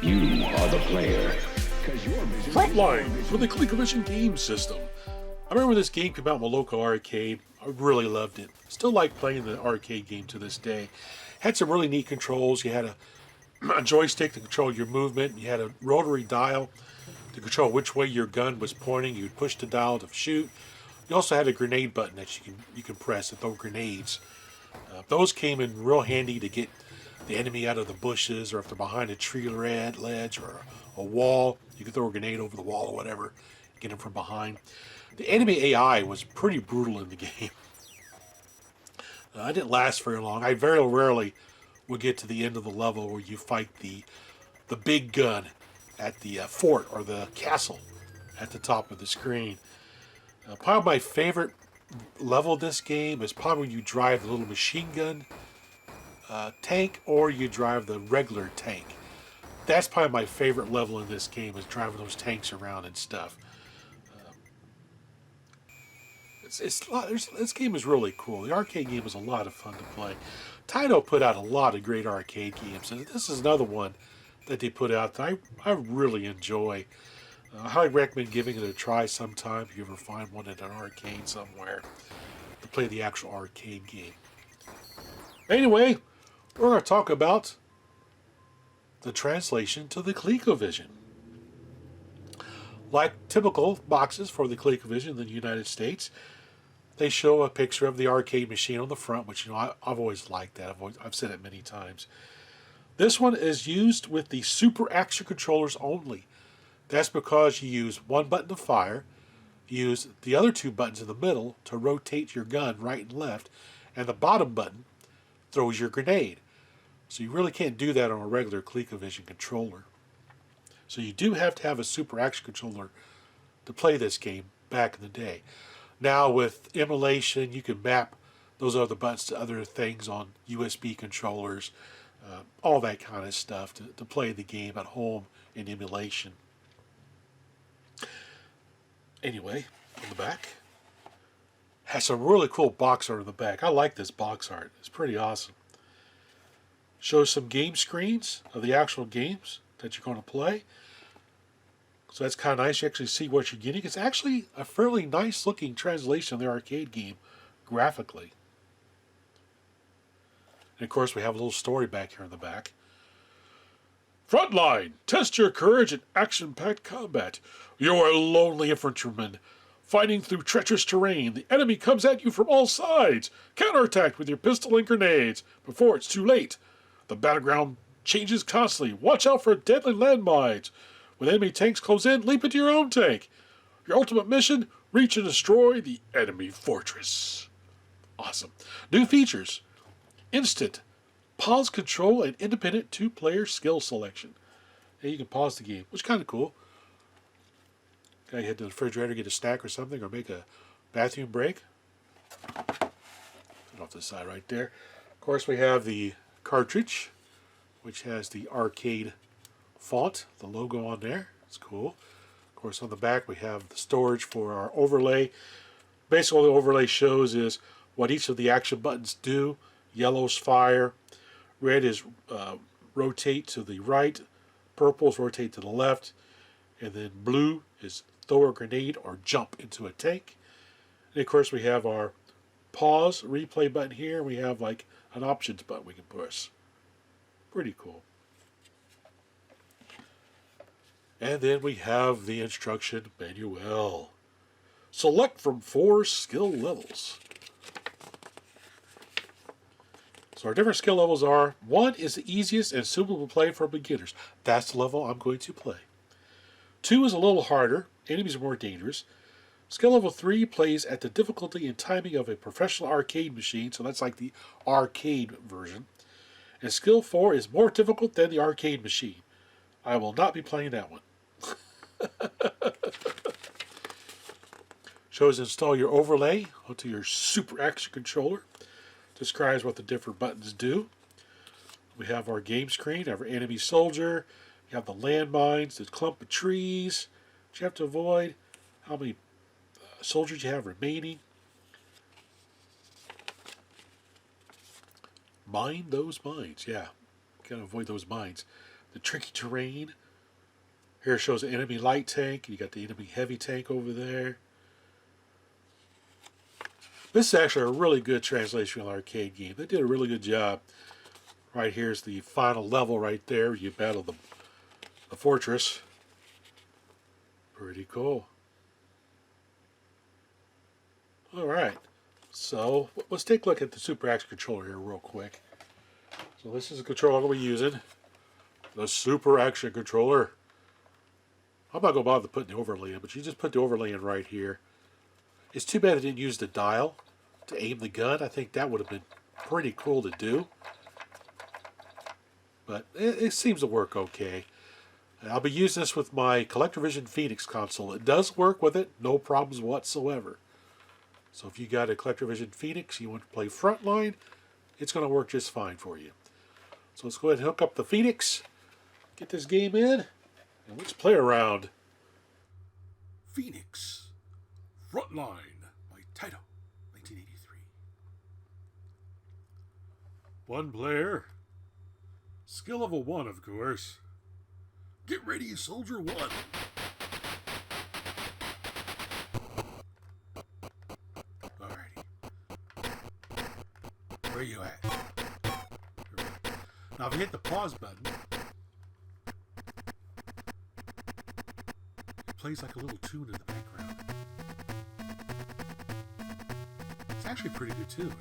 You are the player. Frontline for the Colecovision game system. I remember this game came out in my local arcade. I really loved it. Still like playing the arcade game to this day. Had some really neat controls. You had a joystick to control your movement. You had a rotary dial to control which way your gun was pointing. You would push the dial to shoot. You also had a grenade button that you can press and throw grenades. Those came in real handy to get the enemy out of the bushes, or if they're behind a tree ledge or a wall, you could throw a grenade over the wall or whatever, get them from behind. The enemy AI was pretty brutal in the game. I didn't last very long. I very rarely would get to the end of the level where you fight the big gun at the fort or the castle at the top of the screen. Probably my favorite level of this game is probably when you drive the little machine gun tank, or you drive the regular tank. That's probably my favorite level in this game, is driving those tanks around and stuff. This game is really cool. The arcade game is a lot of fun to play. Taito put out a lot of great arcade games, and this is another one that they put out that I really enjoy. I highly recommend giving it a try sometime if you ever find one at an arcade somewhere to play the actual arcade game. Anyway, we're going to talk about the translation to the Colecovision. Like typical boxes for the Colecovision in the United States, they show a picture of the arcade machine on the front, which I've always liked that. I've said it many times. This one is used with the super action controllers only. That's because you use one button to fire, you use the other two buttons in the middle to rotate your gun right and left, and the bottom button throws your grenade. So you really can't do that on a regular ColecoVision controller. So you do have to have a super action controller to play this game back in the day. Now with emulation, you can map those other buttons to other things on USB controllers, all that kind of stuff to play the game at home in emulation. Anyway, on the back, has some really cool box art on the back. I like this box art. It's pretty awesome. Shows some game screens of the actual games that you're going to play. So that's kind of nice. You actually see what you're getting. It's actually a fairly nice looking translation of the arcade game graphically. And of course we have a little story back here in the back. Frontline! Test your courage in action-packed combat. You are a lonely infantryman. Fighting through treacherous terrain, the enemy comes at you from all sides. Counterattack with your pistol and grenades before it's too late. The battleground changes constantly. Watch out for deadly landmines. When enemy tanks close in, leap into your own tank. Your ultimate mission, reach and destroy the enemy fortress. Awesome. New features. Instant pause control and independent two-player skill selection. And you can pause the game, which is kind of cool. Gotta head to the refrigerator, get a snack or something, or make a bathroom break. Put it off to the side right there. Of course, we have the cartridge, which has the arcade font, the logo on there. It's cool. Of course, on the back we have the storage for our overlay. Basically, all the overlay shows is what each of the action buttons do. Yellow's fire, red is rotate to the right, purple is rotate to the left, and then blue is throw a grenade or jump into a tank. And of course we have our pause replay button here. We have like an options button we can push. Pretty cool. And then we have the instruction manual. Select from 4 skill levels. So our different skill levels are: 1 is the easiest and suitable to play for beginners. That's the level I'm going to play. 2 is a little harder. Enemies are more dangerous. Skill level 3 plays at the difficulty and timing of a professional arcade machine, so that's like the arcade version. And skill 4 is more difficult than the arcade machine. I will not be playing that one. Shows install your overlay onto your super action controller. Describes what the different buttons do. We have our game screen, our enemy soldier. You have the landmines, the clump of trees that you have to avoid, how many soldiers you have remaining. Mine those mines, yeah. Gotta avoid those mines. the tricky terrain. Here it shows the enemy light tank. You got the enemy heavy tank over there. This is actually a really good translational arcade game. They did a really good job. Right here's the final level right there. You battle the fortress. Pretty cool. Alright, so let's take a look at the Super Action controller here real quick. So this is the controller I'm going to be using. The Super Action controller. I'm not going to bother putting the overlay in, but you just put the overlay in right here. It's too bad I didn't use the dial to aim the gun. I think that would have been pretty cool to do. But it seems to work okay. And I'll be using this with my Colecovision Phoenix console. It does work with it, no problems whatsoever. So if you got a Colecovision Phoenix, you want to play Frontline, it's going to work just fine for you. So let's go ahead and hook up the Phoenix, get this game in, and let's play around. Phoenix Frontline by Taito, 1983. One player. Skill level 1, of course. Get ready, Soldier 1. Alrighty. Where you at? Now if you hit the pause button, it plays like a little tune in the background. It's actually a pretty good tune.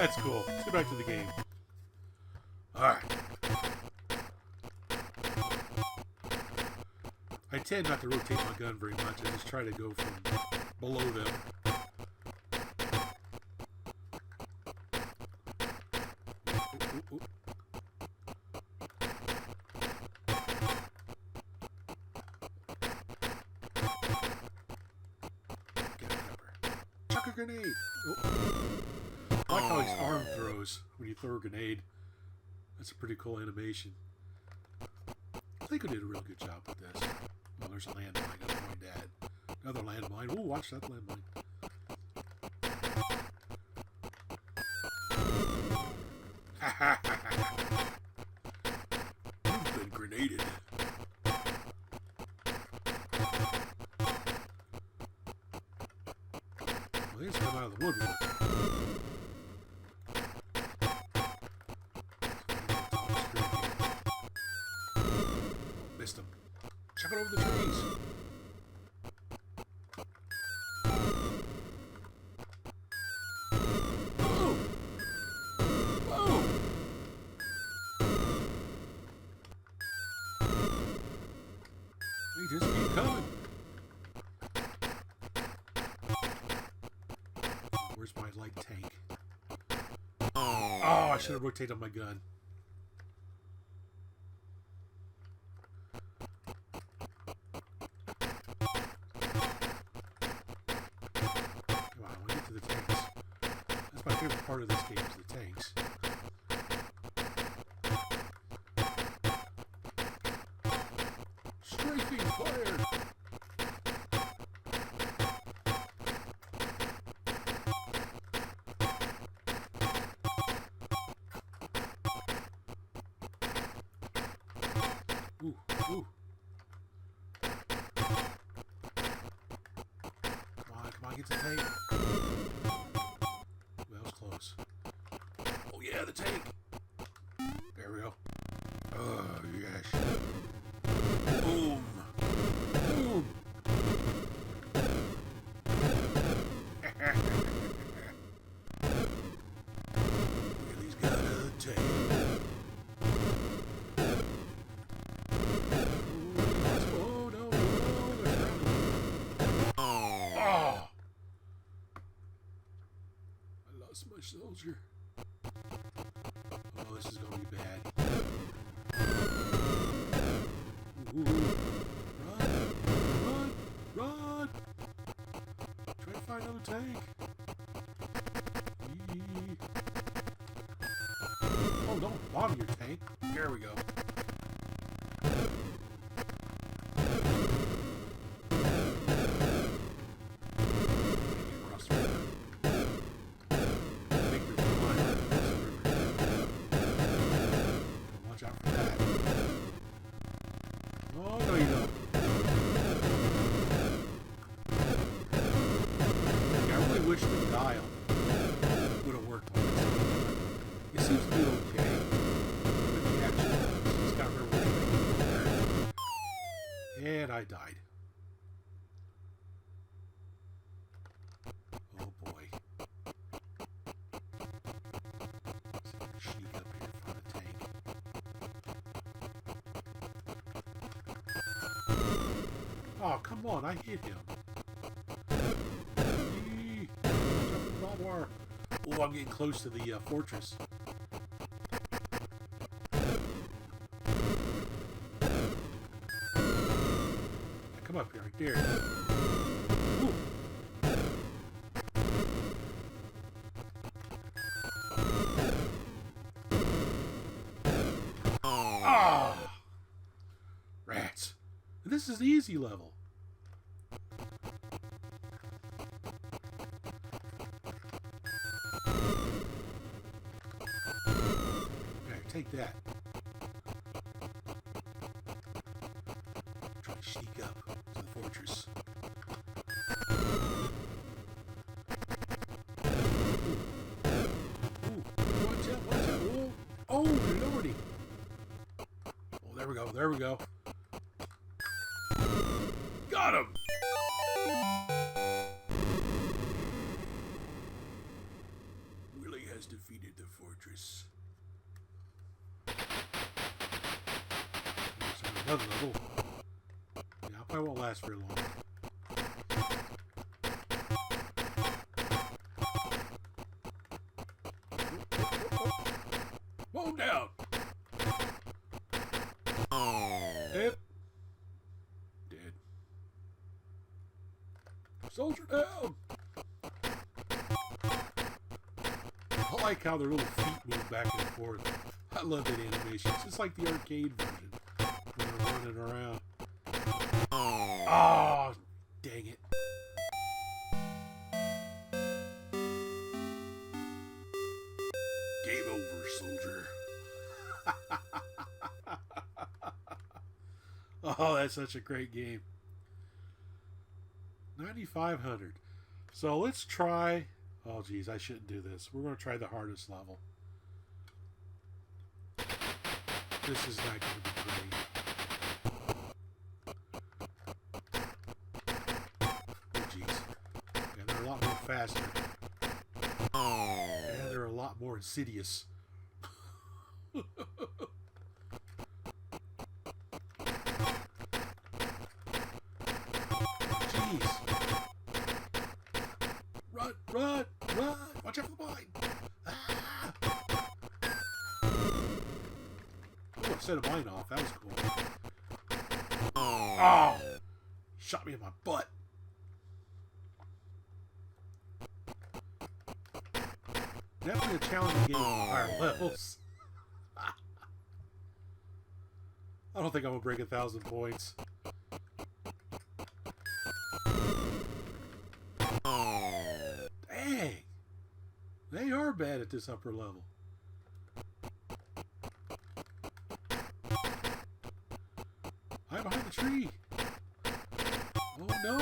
that's cool. Let's get back to the game. Alright. I tend not to rotate my gun very much. I just try to go from below them. Ooh. Get a cover. Chuck a grenade! I like how his arm throws when you throw a grenade. That's a pretty cool animation. I think I did a real good job with this. Well, there's a landmine. That's my dad. Another landmine. Ooh, watch that landmine. You've been grenaded. Well, he's come out of the woodwork. Missed him. Chuck it over the trees. Whoa! Whoa! They just keep coming. Where's my light tank? Oh, I should have rotated my gun. My favorite part of this game is the tanks. Strafing fire! Ooh, ooh. Come on, get the tank. Close. Oh yeah, the tank. There we go. Oh yes. Boom. Boom. Willie's got a tank. Oh no, they're surrounding. Oh. My soldier. Oh, this is gonna be bad. Ooh. Run! Try to find another tank. Oh, don't bother your tank. There we go. Across the river. Oh, come on, I hit him. Eee. Barbed wire. Oh, I'm getting close to the fortress. Come up here, right there. Ooh. Ah! Rats. This is the easy level. There, take that. Try to sneak up to the fortress. Ooh, watch out, watch out. Whoa. Oh, lordy. Oh, there we go, there we go. Got him! Willie has defeated the fortress. So another level. Yeah, I probably won't last very long. Whoa, down! Dead. Dead. Soldier down! I like how their little feet move back and forth. I love that animation. It's just like the arcade version when they're running around. Oh, dang it. Game over, soldier. Oh, that's such a great game. 9,500. So let's try... Oh, geez, I shouldn't do this. We're going to try the hardest level. This is not going to be great. Oh, geez. Yeah, they're a lot more faster. And they're a lot more insidious. Jeez. Run, run, run! Watch out for the mine! Ah! Oh, I set a mine off. That was cool. Oh! Shot me in my butt. Definitely a challenging game with higher levels. I don't think I'm gonna break 1,000 points. Dang! They are bad at this upper level. I'm behind the tree. Oh no!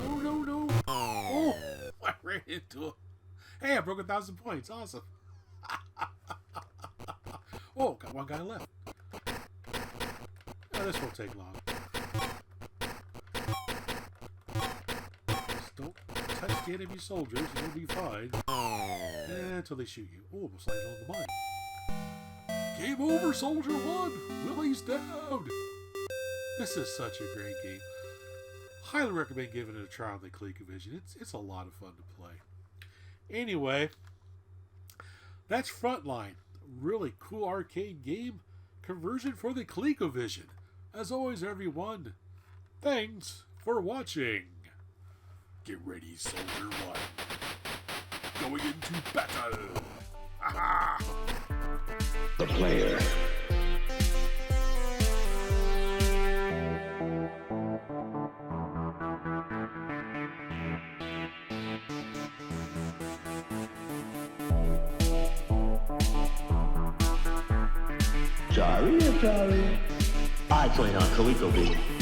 No, no, no! Oh! I ran into him. Hey, I broke 1,000 points. Awesome. Oh, got one guy left. Oh, this won't take long. Just don't touch the enemy soldiers and you'll be fine. Until they shoot you. Oh, almost landed on the mine. Game over, Soldier 1! Willie's down! This is such a great game. Highly recommend giving it a try on the Colecovision. It's a lot of fun to play. Anyway, that's Frontline. Really cool arcade game conversion for the Colecovision. As always, everyone, thanks for watching. Get ready, Soldier 1. Going into battle. The player. Sorry. I play on Colecovision.